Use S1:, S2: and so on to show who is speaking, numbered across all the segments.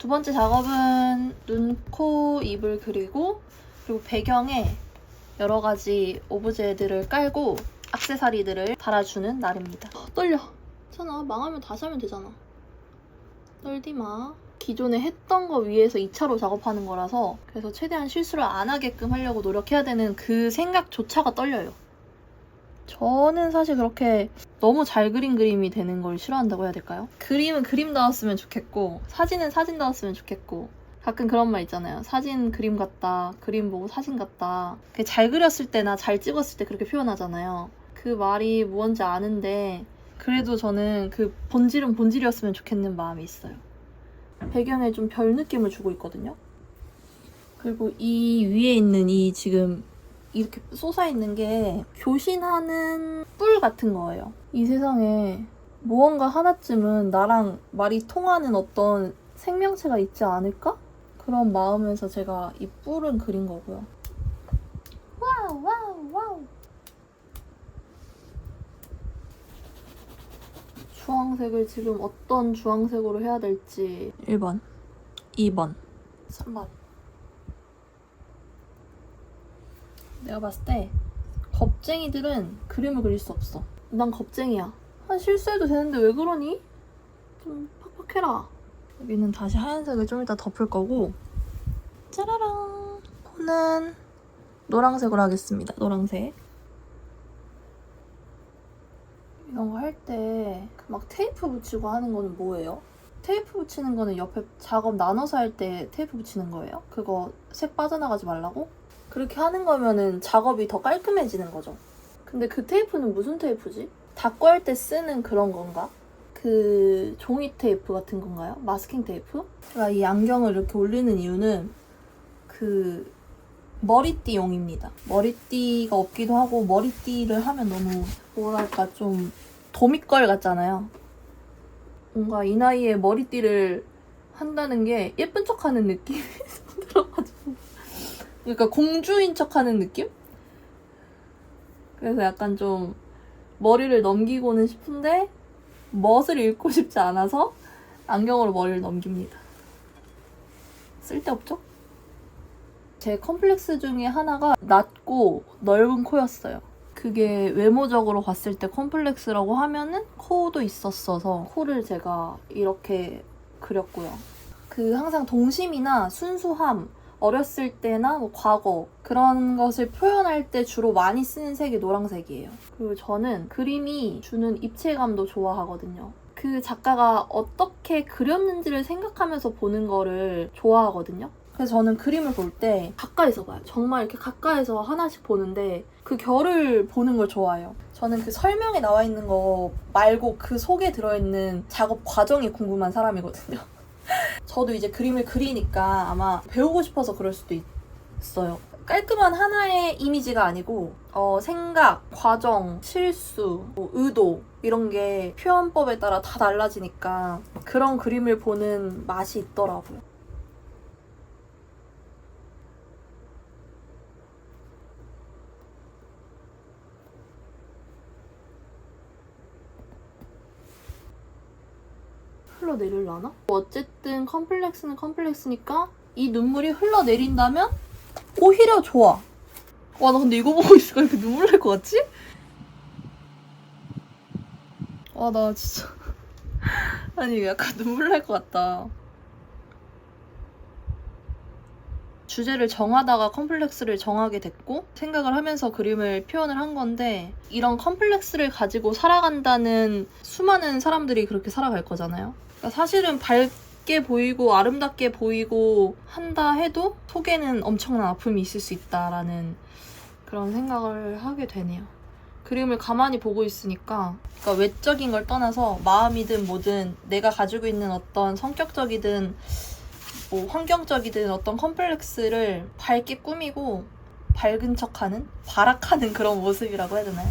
S1: 두 번째 작업은 눈, 코, 입을 그리고 배경에 여러 가지 오브제들을 깔고 액세서리들을 달아주는 날입니다. 떨려. 괜찮아. 망하면 다시 하면 되잖아. 떨지 마. 기존에 했던 거 위에서 2차로 작업하는 거라서 그래서 최대한 실수를 안 하게끔 하려고 노력해야 되는 그 생각조차가 떨려요. 저는 사실 그렇게 너무 잘 그린 그림이 되는 걸 싫어한다고 해야 될까요? 그림은 그림다웠으면 좋겠고 사진은 사진다웠으면 좋겠고 가끔 그런 말 있잖아요. 사진 그림 같다. 그림 보고 사진 같다. 잘 그렸을 때나 잘 찍었을 때 그렇게 표현하잖아요. 그 말이 무언지 아는데 그래도 저는 그 본질은 본질이었으면 좋겠는 마음이 있어요. 배경에 좀 별 느낌을 주고 있거든요. 그리고 이 위에 있는 이 지금 이렇게 솟아있는 게 교신하는 뿔 같은 거예요. 이 세상에 무언가 하나쯤은 나랑 말이 통하는 어떤 생명체가 있지 않을까? 그런 마음에서 제가 이 뿔은 그린 거고요. 와우 와우 와우. 주황색을 지금 어떤 주황색으로 해야 될지 1번, 2번, 3번. 내가 봤을 때 겁쟁이들은 그림을 그릴 수 없어. 난 겁쟁이야. 실수해도 되는데 왜 그러니? 좀 팍팍해라. 여기는 다시 하얀색을 좀 이따 덮을 거고 짜라랑 코는 노란색으로 하겠습니다. 노란색. 이런 거 할 때 막 테이프 붙이고 하는 거는 뭐예요? 테이프 붙이는 거는 옆에 작업 나눠서 할 때 테이프 붙이는 거예요? 그거 색 빠져나가지 말라고? 그렇게 하는 거면은 작업이 더 깔끔해지는 거죠. 근데 그 테이프는 무슨 테이프지? 닦고 할 때 쓰는 그런 건가? 그 종이 테이프 같은 건가요? 마스킹 테이프? 제가 이 안경을 이렇게 올리는 이유는 그 머리띠용입니다. 머리띠가 없기도 하고 머리띠를 하면 너무 뭐랄까 좀 도미걸 같잖아요. 뭔가 이 나이에 머리띠를 한다는 게 예쁜 척하는 느낌이 들어가지고 그러니까 공주인 척하는 느낌? 그래서 약간 좀 머리를 넘기고는 싶은데 멋을 잃고 싶지 않아서 안경으로 머리를 넘깁니다. 쓸데없죠? 제 컴플렉스 중에 하나가 낮고 넓은 코였어요. 그게 외모적으로 봤을 때 컴플렉스라고 하면은 코도 있었어서 코를 제가 이렇게 그렸고요. 그 항상 동심이나 순수함, 어렸을 때나 뭐 과거 그런 것을 표현할 때 주로 많이 쓰는 색이 노란색이에요. 그리고 저는 그림이 주는 입체감도 좋아하거든요. 그 작가가 어떻게 그렸는지를 생각하면서 보는 거를 좋아하거든요. 그래서 저는 그림을 볼 때 가까이서 봐요. 정말 이렇게 가까이서 하나씩 보는데 그 결을 보는 걸 좋아해요. 저는 그 설명에 나와 있는 거 말고 그 속에 들어있는 작업 과정이 궁금한 사람이거든요. 저도 이제 그림을 그리니까 아마 배우고 싶어서 그럴 수도 있어요. 깔끔한 하나의 이미지가 아니고 생각, 과정, 실수, 뭐 의도 이런 게 표현법에 따라 다 달라지니까 그런 그림을 보는 맛이 있더라고요. 흘러내릴라나? 어쨌든 컴플렉스는 컴플렉스니까 이 눈물이 흘러내린다면 오히려 좋아. 와, 나 근데 이거 보고 있으니까 이렇게 눈물 날 것 같지? 와, 나 진짜 아니 약간 눈물 날 것 같다. 주제를 정하다가 컴플렉스를 정하게 됐고 생각을 하면서 그림을 표현을 한 건데 이런 컴플렉스를 가지고 살아간다는 수많은 사람들이 그렇게 살아갈 거잖아요. 그러니까 사실은 밝게 보이고 아름답게 보이고 한다 해도 속에는 엄청난 아픔이 있을 수 있다라는 그런 생각을 하게 되네요. 그림을 가만히 보고 있으니까 그러니까 외적인 걸 떠나서 마음이든 뭐든 내가 가지고 있는 어떤 성격적이든 뭐 환경적이든 어떤 컴플렉스를 밝게 꾸미고 밝은 척하는 발악하는 그런 모습이라고 해야 되나요?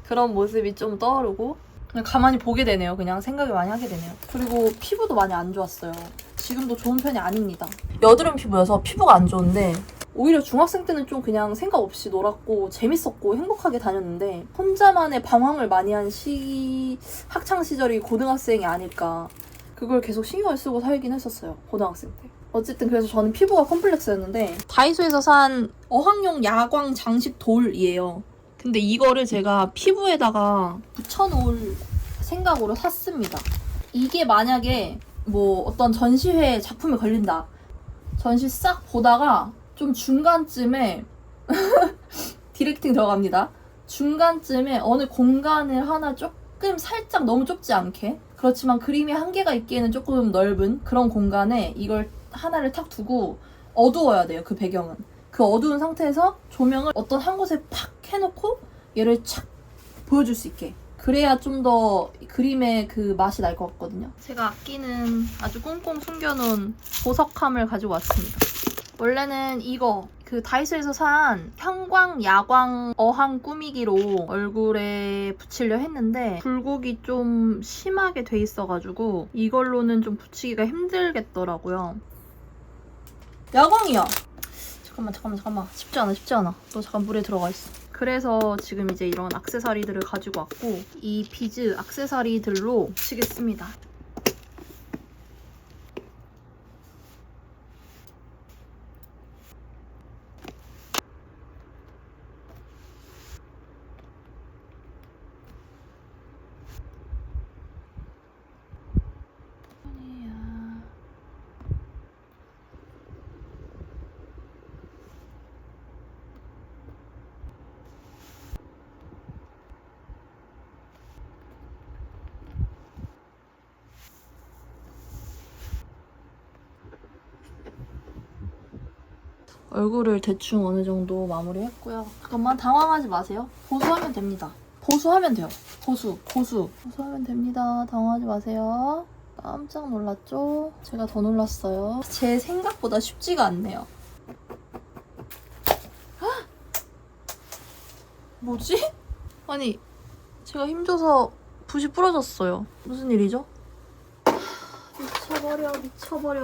S1: 그런 모습이 좀 떠오르고 그냥 가만히 보게 되네요. 그냥 생각을 많이 하게 되네요. 그리고 피부도 많이 안 좋았어요. 지금도 좋은 편이 아닙니다. 여드름 피부여서 피부가 안 좋은데 오히려 중학생 때는 좀 그냥 생각 없이 놀았고 재밌었고 행복하게 다녔는데 혼자만의 방황을 많이 한 학창 시절이 고등학생이 아닐까 그걸 계속 신경을 쓰고 살긴 했었어요. 고등학생 때. 어쨌든 그래서 저는 피부가 컴플렉스였는데 다이소에서 산 어항용 야광 장식 돌이에요. 근데 이거를 제가 피부에다가 붙여놓을 생각으로 샀습니다. 이게 만약에 뭐 어떤 전시회 작품에 걸린다. 전시 싹 보다가 좀 중간쯤에 디렉팅 들어갑니다. 중간쯤에 어느 공간을 하나 조금 살짝 너무 좁지 않게, 그렇지만 그림이 한계가 있기에는 조금 넓은 그런 공간에 이걸 하나를 탁 두고 어두워야 돼요. 그 배경은. 그 어두운 상태에서 조명을 어떤 한 곳에 팍 해놓고 얘를 착 보여줄 수 있게. 그래야 좀 더 그림의 그 맛이 날 것 같거든요. 제가 아끼는 아주 꽁꽁 숨겨놓은 보석함을 가지고 왔습니다. 원래는 이거 그 다이소에서 산 형광 야광 어항 꾸미기로 얼굴에 붙이려 했는데 굴곡이 좀 심하게 돼 있어가지고 이걸로는 좀 붙이기가 힘들겠더라고요. 야광이야! 잠깐만. 쉽지 않아. 너 잠깐 물에 들어가 있어. 그래서 지금 이제 이런 액세서리들을 가지고 왔고, 이 비즈 액세서리들로 붙이겠습니다. 얼굴을 대충 어느 정도 마무리했고요. 잠깐만 당황하지 마세요. 보수하면 됩니다. 보수하면 돼요. 보수하면 됩니다. 당황하지 마세요. 깜짝 놀랐죠? 제가 더 놀랐어요. 제 생각보다 쉽지가 않네요. 헉! 뭐지? 아니, 제가 힘줘서 붓이 부러졌어요. 무슨 일이죠? 미쳐버려.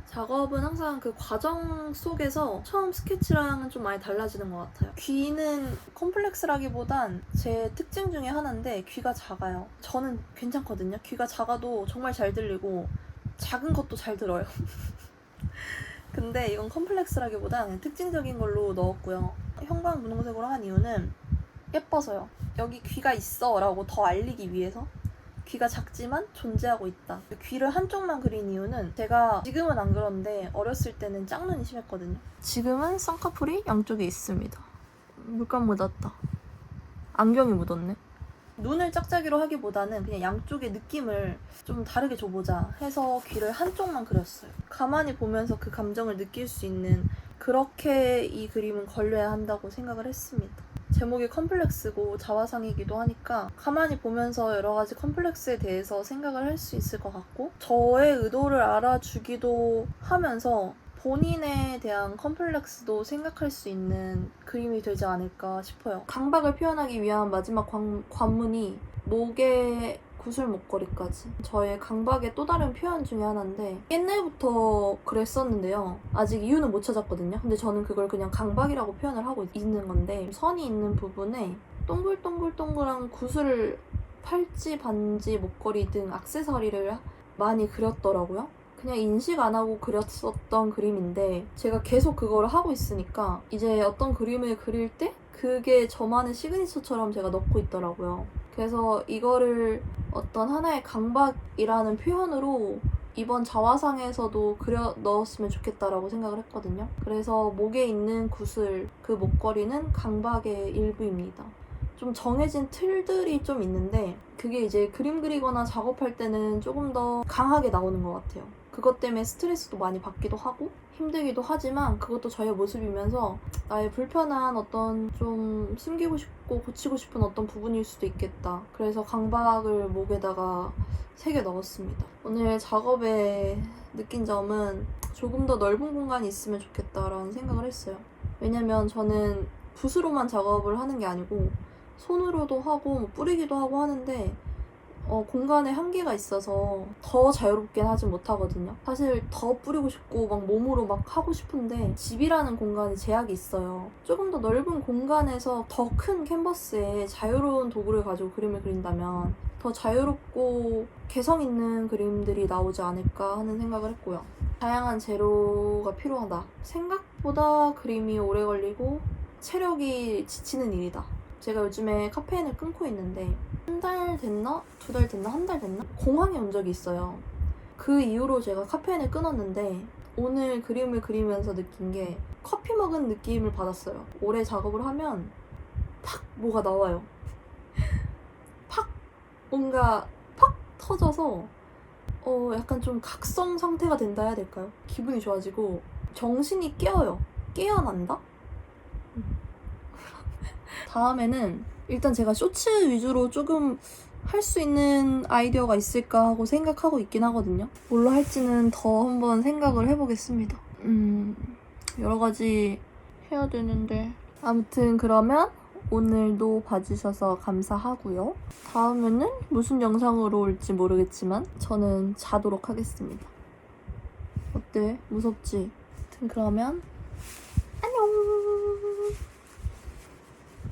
S1: 작업은 항상 그 과정 속에서 처음 스케치랑은 좀 많이 달라지는 것 같아요. 귀는 컴플렉스라기보단 제 특징 중에 하나인데 귀가 작아요. 저는 괜찮거든요. 귀가 작아도 정말 잘 들리고 작은 것도 잘 들어요. 근데 이건 컴플렉스라기보단 그냥 특징적인 걸로 넣었고요. 형광 분홍색으로 한 이유는 예뻐서요. 여기 귀가 있어 라고 더 알리기 위해서. 귀가 작지만 존재하고 있다. 귀를 한쪽만 그린 이유는 제가 지금은 안 그런데 어렸을 때는 짝눈이 심했거든요. 지금은 쌍꺼풀이 양쪽에 있습니다. 물감 묻었다. 안경이 묻었네. 눈을 짝짝이로 하기보다는 그냥 양쪽의 느낌을 좀 다르게 줘보자 해서 귀를 한쪽만 그렸어요. 가만히 보면서 그 감정을 느낄 수 있는, 그렇게 이 그림은 걸려야 한다고 생각을 했습니다. 제목이 컴플렉스고 자화상이기도 하니까 가만히 보면서 여러 가지 컴플렉스에 대해서 생각을 할 수 있을 것 같고, 저의 의도를 알아주기도 하면서 본인에 대한 컴플렉스도 생각할 수 있는 그림이 되지 않을까 싶어요. 강박을 표현하기 위한 마지막 관문이 목에 구슬 목걸이까지. 저의 강박의 또 다른 표현 중에 하나인데, 옛날부터 그랬었는데요. 아직 이유는 못 찾았거든요. 근데 저는 그걸 그냥 강박이라고 표현을 하고 있는 건데, 선이 있는 부분에 동글동글동글한 구슬, 팔찌, 반지, 목걸이 등 액세서리를 많이 그렸더라고요. 그냥 인식 안 하고 그렸었던 그림인데 제가 계속 그걸 하고 있으니까 이제 어떤 그림을 그릴 때 그게 저만의 시그니처처럼 제가 넣고 있더라고요. 그래서 이거를 어떤 하나의 강박이라는 표현으로 이번 자화상에서도 그려 넣었으면 좋겠다라고 생각을 했거든요. 그래서 목에 있는 구슬, 그 목걸이는 강박의 일부입니다. 좀 정해진 틀들이 좀 있는데 그게 이제 그림 그리거나 작업할 때는 조금 더 강하게 나오는 것 같아요. 그것 때문에 스트레스도 많이 받기도 하고 힘들기도 하지만 그것도 저의 모습이면서 나의 불편한 어떤 좀 숨기고 싶고 고치고 싶은 어떤 부분일 수도 있겠다. 그래서 강박을 목에다가 새겨 넣었습니다. 오늘 작업에 느낀 점은 조금 더 넓은 공간이 있으면 좋겠다라는 생각을 했어요. 왜냐면 저는 붓으로만 작업을 하는 게 아니고 손으로도 하고 뿌리기도 하고 하는데 공간에 한계가 있어서 더 자유롭게 하진 못하거든요. 사실 더 뿌리고 싶고 막 몸으로 막 하고 싶은데 집이라는 공간에 제약이 있어요. 조금 더 넓은 공간에서 더 큰 캔버스에 자유로운 도구를 가지고 그림을 그린다면 더 자유롭고 개성 있는 그림들이 나오지 않을까 하는 생각을 했고요. 다양한 재료가 필요하다. 생각보다 그림이 오래 걸리고 체력이 지치는 일이다. 제가 요즘에 카페인을 끊고 있는데 한 달 됐나? 2달 됐나? 한 달 됐나? 공황이 온 적이 있어요. 그 이후로 제가 카페인을 끊었는데 오늘 그림을 그리면서 느낀 게 커피 먹은 느낌을 받았어요. 오래 작업을 하면 팍 뭐가 나와요. 팍 뭔가 팍 터져서 약간 좀 각성 상태가 된다 해야 될까요? 기분이 좋아지고 정신이 깨어난다? 다음에는 일단 제가 쇼츠 위주로 조금 할 수 있는 아이디어가 있을까 하고 생각하고 있긴 하거든요. 뭘로 할지는 더 한번 생각을 해보겠습니다. 여러 가지 해야 되는데. 아무튼 그러면 오늘도 봐주셔서 감사하고요. 다음에는 무슨 영상으로 올지 모르겠지만 저는 자도록 하겠습니다. 어때? 무섭지? 아무튼 그러면